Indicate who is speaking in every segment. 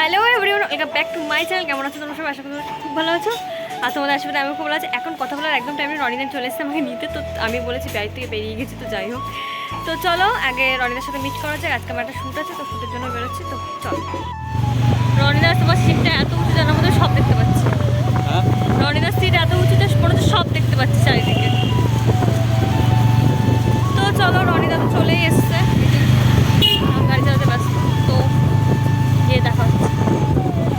Speaker 1: Hello everyone, welcome back to my channel. কেমন আছো তোমরা সবাই? আশা করি খুব ভালো আছো। আর তোমাদের আশীর্বাদে আমি খুব ভালো আছি। এখন কথা বলার একদম টাইমে রনিদান চলে এসেছে আমাকে নিতে, তো আমি বলেছি বাড়ির থেকে বেরিয়ে গেছি, তো যাই হোক। তো চলো আগে রনিদার সাথে মিট করা যায়। আজকে আমার একটা শ্যুট আছে, তো শ্যুটের জন্য বেরোচ্ছি। তো চলো। রনিদার তোমার সিটটা এত উঁচু, জানার মধ্যে সব দেখতে পাচ্ছি। রনিদার সিট এত উঁচু যে মনে হচ্ছে সব দেখতে পাচ্ছি চারিদিকে। তো চলো, রনিদা তো চলেই এসছে, গাড়ি চালাতে ব্যস্ত, তো গিয়ে দেখা হচ্ছে।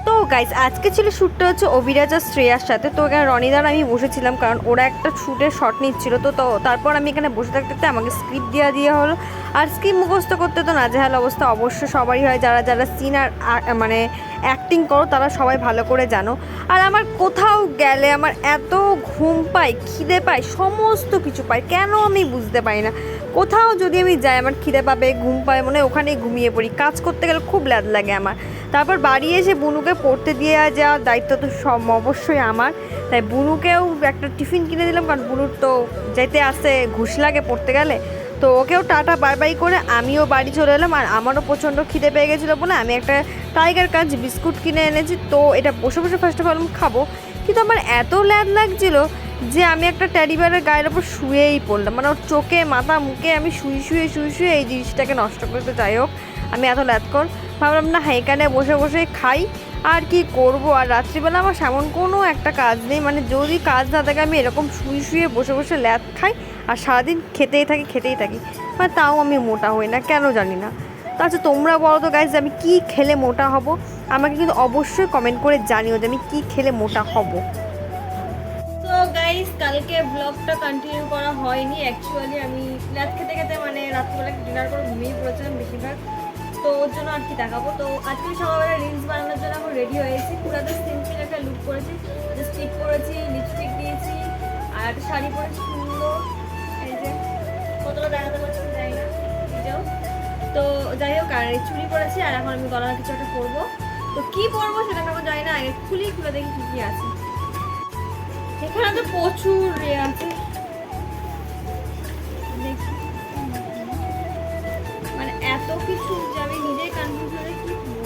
Speaker 1: তো গাইজ আজকে ছিল শ্যুটটা হচ্ছে অভিরাজ আর শ্রেয়ার সাথে। তো এখানে রনিদার আমি বসেছিলাম কারণ ওরা একটা শ্যুটের শট নিচ্ছিল। তো তারপর আমি এখানে বসে থাকতে আমাকে স্ক্রিপ্ট দেওয়া হলো। আর স্ক্রিপ্ট মুখস্থ করতে তো নাজেহাল অবস্থা অবশ্য সবারই হয়, যারা যারা সিন আর মানে অ্যাক্টিং করো তারা সবাই ভালো করে জানো। আর আমার কোথাও গেলে আমার এত ঘুম পায়, খিদে পায়, সমস্ত কিছু পায়, কেন আমি বুঝতে পারি না। কোথাও যদি আমি যাই আমার খিদে পাবে, ঘুম পায়, মনে হয় ওখানেই ঘুমিয়ে পড়ি। কাজ করতে গেলে খুব ল্যাদ লাগে আমার। তারপর বাড়ি এসে বুনুকে পড়তে দিয়ে যাওয়ার দায়িত্ব তো সব অবশ্যই আমার। তাই বুনুকেও একটা টিফিন কিনে দিলাম, কারণ বুনুর তো যেতে আসতে ঘুষ লাগে পড়তে গেলে। তো ওকেও টাটা বাই বাই করে আমিও বাড়ি চলে এলাম। আর আমারও প্রচণ্ড খিদে পেয়ে গেছিলো বলে আমি একটা টাইগার কাঞ্চ বিস্কুট কিনে এনেছি। তো এটা বসে বসে ফার্স্ট অফ অল আমি খাবো, কিন্তু আমার এত ল্যাদ লাগছিলো যে আমি একটা ট্যাডি বিয়ারের গায়ের ওপর শুয়েই পড়লাম। মানে ওর চোখে মাথা মুখে আমি শুয়ে এই জিনিসটাকে নষ্ট করতে। যাই হোক, আমি এত ল্যাদ কর ভাবলাম না, হ্যাঁ এখানে বসে বসে খাই, আর কি করব। আর রাত্রিবেলা আমার সেমন কোনো একটা কাজ নেই, মানে যদি কাজ না থাকে আমি এরকম শুয়ে বসে বসে ল্যাদ খাই আর সারাদিন খেতেই থাকি। মানে তাও আমি মোটা হই না, কেন জানি না। তো আচ্ছা তোমরা বলো তো গাইজ, আমি কি খেলে মোটা হব? আমাকে কিন্তু অবশ্যই কমেন্ট করে জানিও যে আমি কি খেলে মোটা হব। তো গাইজ কালকে ব্লগটা কন্টিনিউ করা হয়নি। অ্যাকচুয়ালি আমি ল্যাদ খেতে খেতে মানে রাত্রিবেলা ডিনার করে ঘুমিয়ে পড়েছিলাম বেশিরভাগ। তো ওর জন্য আর কি দেখাবো। তো আজকে সকালবেলা রিলস বানানোর জন্য এখন রেডি হয়েছি। পুরাতো সিম্পল একটা লুক করেছি, জাস্ট টিপ করেছি, লিপস্টিক দিয়েছি আর একটা শাড়ি পরেছি সুন্দর। এই যে কতটা দেখাতে পারছি যাই না, তো যাই হোক। আর চুড়ি পরেছি, আর এখন আমি গলার কিছু একটা পরবো। তো কি পরবো সেটা আমি জানি না, আগে খুলে দেখি কি কি আছে। এখানে তো প্রচুর আছে, মানে এত কিছু যে আমি নিজেই কনফিউজ হয়ে কি বলবো।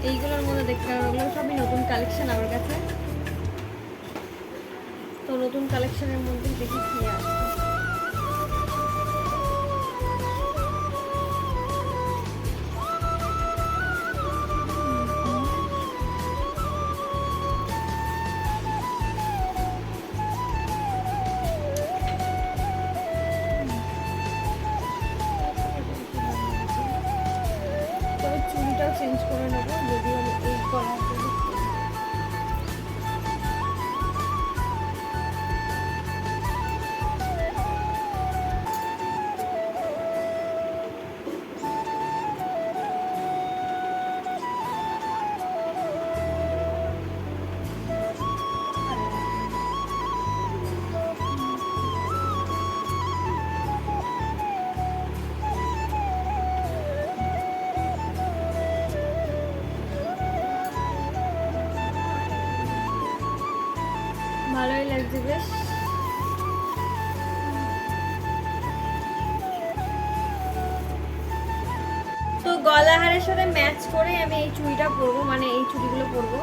Speaker 1: এইগুলোর মধ্যে দেখতে হবে, ওগুলো সবই নতুন কালেকশন আমার কাছে। তো নতুন কালেকশনের মধ্যে দেখি কি আছে। চুড়িটাও চেঞ্জ করে নেবো, যদি আমি এই গলাটা ভালোই লাগছে বেশ। তো গলাহারের সাথে ম্যাচ করে আমি এই চুড়িটা পরবো, মানে এই চুড়িগুলো পরবো।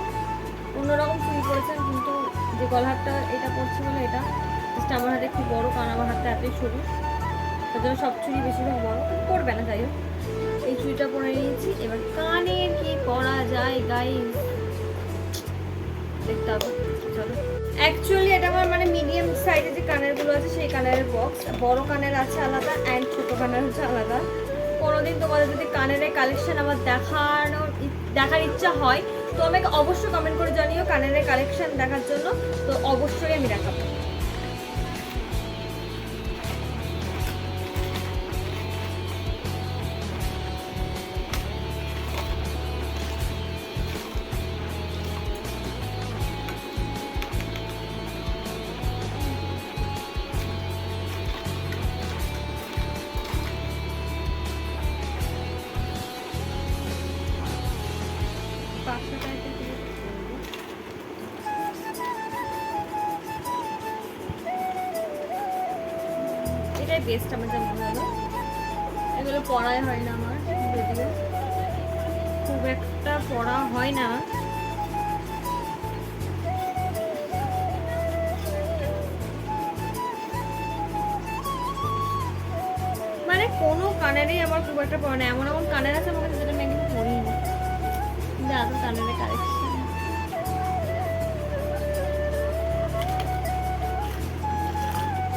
Speaker 1: অন্যরকম চুড়ি পরেছেন, কিন্তু যে গলাহারটা এটা পরছি বলে এটা জাস্ট আমার হাতে একটু বড়, কারণ আমার হাতটা এতই সরু, তার জন্য সব চুড়ি বেশিরভাগ বড় পরবে না। যাই হোক, এই চুড়িটা পরে নিয়েছি। এবার কানের কি পরা যায় গাইস দেখতে হবে, চলো। অ্যাকচুয়ালি এটা আমার মানে মিডিয়াম সাইজের যে কানেরগুলো আছে সেই কানের বক্স। বড় কানের আছে আলাদা, অ্যান্ড ছোট কানের হচ্ছে আলাদা। কোনোদিন তোমাদের যদি কানের কালেকশন আমার দেখার ইচ্ছা হয় তো আমাকে অবশ্যই কমেন্ট করে জানিও কানের কালেকশন দেখার জন্য, তো অবশ্যই আমি দেখাবো। এটাই বেস্ট আমার যা মনে হলো। এগুলো পড়াই হয় না আমার, যদিও খুব একটা পড়া হয় না। মানে কোনো কানেরই আমার খুব একটা পড়া না, এমন এমন কানের আছে আমার কাছে যেটা আমি একদম পড়িনি, কিন্তু এত কানের কালেকশন।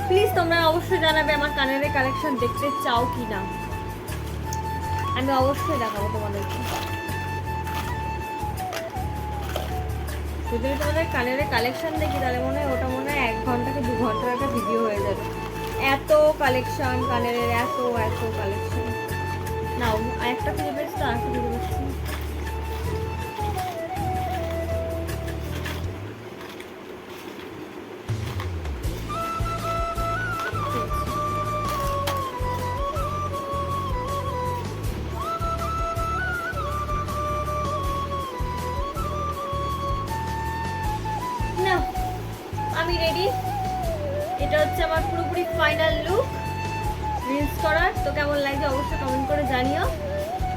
Speaker 1: প্লিজ তোমরা অবশ্যই জানাবে আমার কানের কালেকশন দেখতে চাও কি না, আমি অবশ্যই দেখাবো তোমাদেরকে। যদি আমি তোমাদের কানের কালেকশন দেখি তাহলে মনে হয় ওটা মনে হয় 1 ঘন্টা কি 2 ঘন্টার একটা ভিডিও হয়ে যাবে, এত কালেকশন কানের, এত এত কালেকশন। নাও আরেকটা খুঁজে পেয়েছি, তো আরেকটা খুঁজে পেয়েছি। না আমি রেডি, এটা হচ্ছে আমার পুরোপুরি ফাইনাল লুক রিলস করার। তো কেমন লাগছে অবশ্যই কমেন্ট করে জানিও।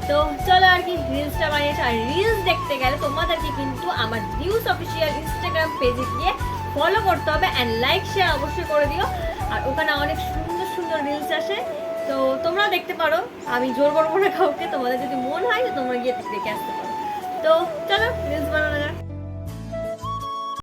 Speaker 1: তো চলো আর কি রিলসটা বানিয়েছি, আর রিলস দেখতে গেলে তোমাদেরকে কিন্তু আমার নিউজ অফিসিয়াল ইনস্টাগ্রাম পেজে গিয়ে ফলো করতে হবে, অ্যান্ড লাইক শেয়ার অবশ্যই করে দিও। আর ওখানে অনেক সুন্দর সুন্দর রিলস আসে, তো তোমরা দেখতে পারো, আমি জোর করবো না কাউকে, তোমাদের যদি মন হয় তো তোমরা গিয়ে দেখে আসতে পারো। তো চলো রিলস বানানো